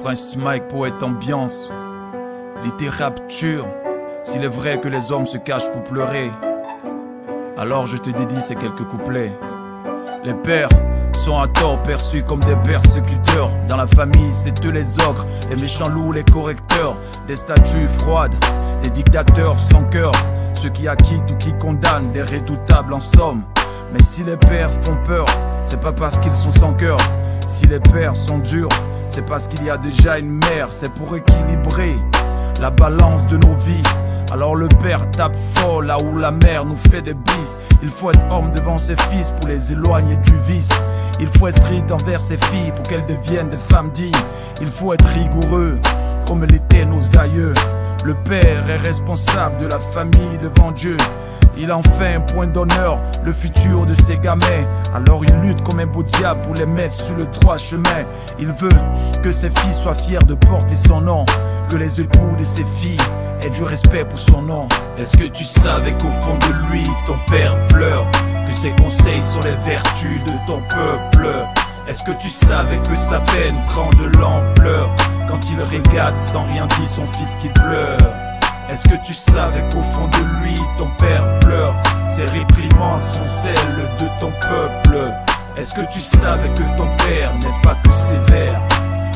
Prince Mike, poète ambiance, littérature. S'il est vrai que les hommes se cachent pour pleurer, alors je te dédie ces quelques couplets. Les pères sont à tort perçus comme des persécuteurs. Dans la famille, c'est eux les ogres, les méchants loups, les correcteurs. Des statues froides, des dictateurs sans cœur, ceux qui acquittent ou qui condamnent, des redoutables en somme. Mais si les pères font peur, c'est pas parce qu'ils sont sans cœur. Si les pères sont durs, c'est parce qu'il y a déjà une mère. C'est pour équilibrer la balance de nos vies. Alors le père tape fort là où la mère nous fait des bises. Il faut être homme devant ses fils pour les éloigner du vice. Il faut être strict envers ses filles pour qu'elles deviennent des femmes dignes. Il faut être rigoureux comme l'étaient nos aïeux. Le père est responsable de la famille devant Dieu. Il en fait un point d'honneur, le futur de ses gamins. Alors il lutte comme un beau diable pour les mettre sur le droit chemin. Il veut que ses filles soient fières de porter son nom, que les époux de ses filles aient du respect pour son nom. Est-ce que tu savais qu'au fond de lui, ton père pleure, que ses conseils sont les vertus de ton peuple? Est-ce que tu savais que sa peine prend de l'ampleur quand il regarde sans rien dire son fils qui pleure? Est-ce que tu savais qu'au fond de lui, ton père pleure? Ses réprimandes sont celles de ton peuple. Est-ce que tu savais que ton père n'est pas que sévère?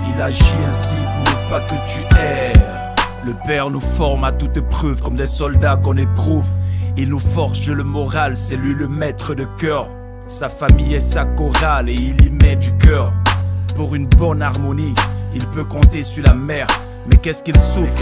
Il agit ainsi pour ne pas que tu erres. Le père nous forme à toute épreuve comme des soldats qu'on éprouve. Il nous forge le moral, c'est lui le maître de cœur. Sa famille est sa chorale et il y met du cœur. Pour une bonne harmonie, il peut compter sur la mère. Mais qu'est-ce qu'il souffre,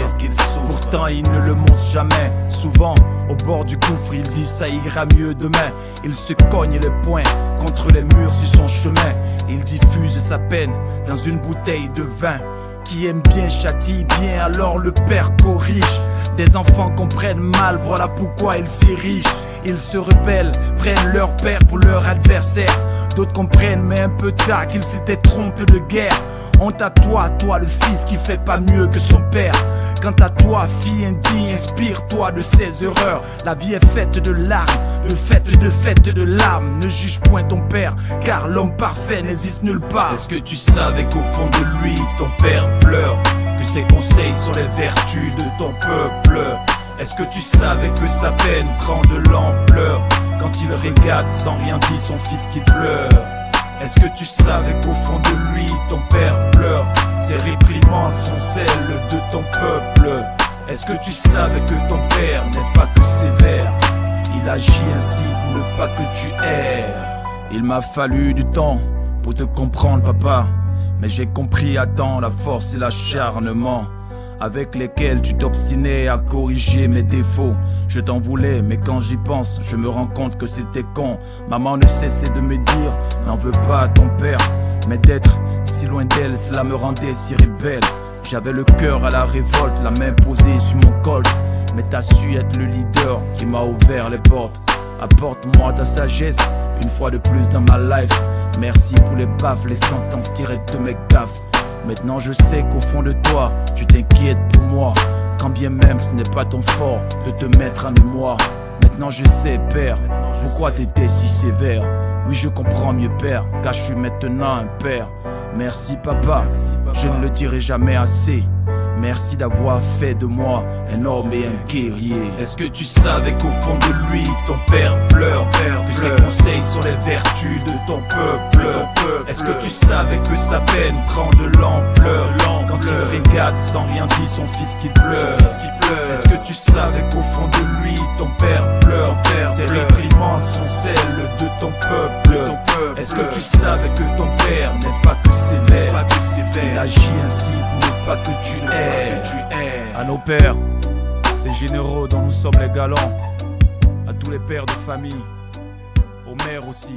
Pourtant il ne le montre jamais. Souvent au bord du gouffre il dit ça ira mieux demain. Il se cogne les poings contre les murs sur son chemin. Il diffuse sa peine dans une bouteille de vin. Qui aime bien châtie bien, alors le père corrige. Des enfants comprennent mal, voilà pourquoi ils s'érigent. Ils se rebellent, prennent leur père pour leur adversaire. D'autres comprennent mais un peu tard qu'ils s'étaient trompés de guerre. Honte à toi le fils qui fait pas mieux que son père. Quant à toi, fille indigne, inspire-toi de ses erreurs. La vie est faite de larmes, de larmes. Ne juge point ton père, car l'homme parfait n'existe nulle part. Est-ce que tu savais qu'au fond de lui, ton père pleure, que ses conseils sont les vertus de ton peuple? Est-ce que tu savais que sa peine prend de l'ampleur quand il regarde sans rien dire son fils qui pleure? Est-ce que tu savais qu'au fond de lui, ton père pleure? Ses réprimandes sont celles de ton peuple. Est-ce que tu savais que ton père n'est pas que sévère? Il agit ainsi pour ne pas que tu erres. Il m'a fallu du temps pour te comprendre, papa, mais j'ai compris à temps la force et l'acharnement avec lesquels tu t'obstinais à corriger mes défauts. Je t'en voulais, mais quand j'y pense, je me rends compte que c'était con. Maman ne cessait de me dire, n'en veux pas à ton père. Mais d'être si loin d'elle, cela me rendait si rebelle. J'avais le cœur à la révolte, la main posée sur mon col. Mais t'as su être le leader qui m'a ouvert les portes. Apporte-moi ta sagesse, une fois de plus dans ma life. Merci pour les baffes, les sentences tirées de mes gaffes. Maintenant je sais qu'au fond de toi, tu t'inquiètes pour moi. Quand bien même ce n'est pas ton fort de te mettre en émoi. Maintenant je sais, père, pourquoi t'étais si sévère. Oui je comprends mieux, père, car je suis maintenant un père. Merci papa, je ne le dirai jamais assez. Merci d'avoir fait de moi un homme et un guerrier. Est-ce que tu savais qu'au fond de lui, ton père pleure, que ses conseils sont les vertus de ton peuple? Est-ce que tu savais que sa peine prend de l'ampleur quand il regarde sans rien dire son fils qui pleure? Est-ce que tu savais qu'au fond de lui, ton père pleure? Ses réprimandes sont celles de ton peuple. Est-ce que tu savais que ton père n'est pas que sévère? Il agit ainsi pour ne pas que tu erres. À nos pères, ces généraux dont nous sommes les galants, à tous les pères de famille, aux mères aussi.